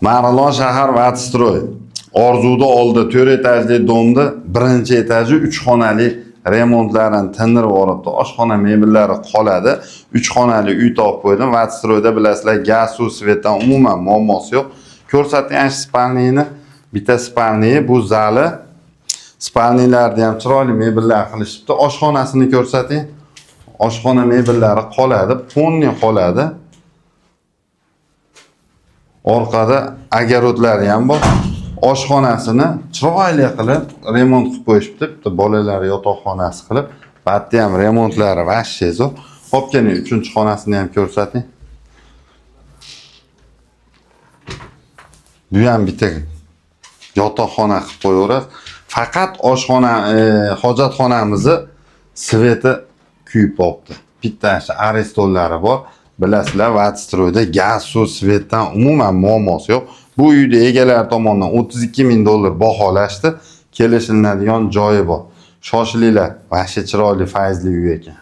Marg'ilon shahar Vatstroy. Orzuda oldi 4 etajli domda birinchi etaji 3 xonali remontlarini tindirib olibdi. Oshxona mebellari qoladi. 3 xonali uy topib qo'ydim. Vatstroyda bilasizlar, gaz, suv, svetdan umuman muammosi yo'q. Ko'rsating spalniyni, bitta spalniy, bu zali. Spalniylarni ham chiroyli mebellar qilishibdi. Oshxonasini ko'rsating. Oshxona mebellari qoladi, ponni qoladi. Orqada agarodlari ham bor. Oshxonasini chiroyli qilib remont qilib qo'yishibdi. Bitta bolalar yotoqxonasi qilib, bu yerda ham remontlari vashshe zo'r. Xo'p, keling, 3-xonasini ham ko'rsating. Bu ham bitta yotoqxona qilib qo'yaverasiz. Faqat oshxona, hojatxonamizni sveti kuyib qolibdi. Bitta aristollari bor. Bilasizlar, Vatstroyda gaz, suv, svetdan umuman muammosi yo'q. Bu uyni egalari tomonidan $32,000 baholashdi. Kelishiladigan joyi bor. Shoshilinglar, vashshe chiroyli, fayzli uy ekan.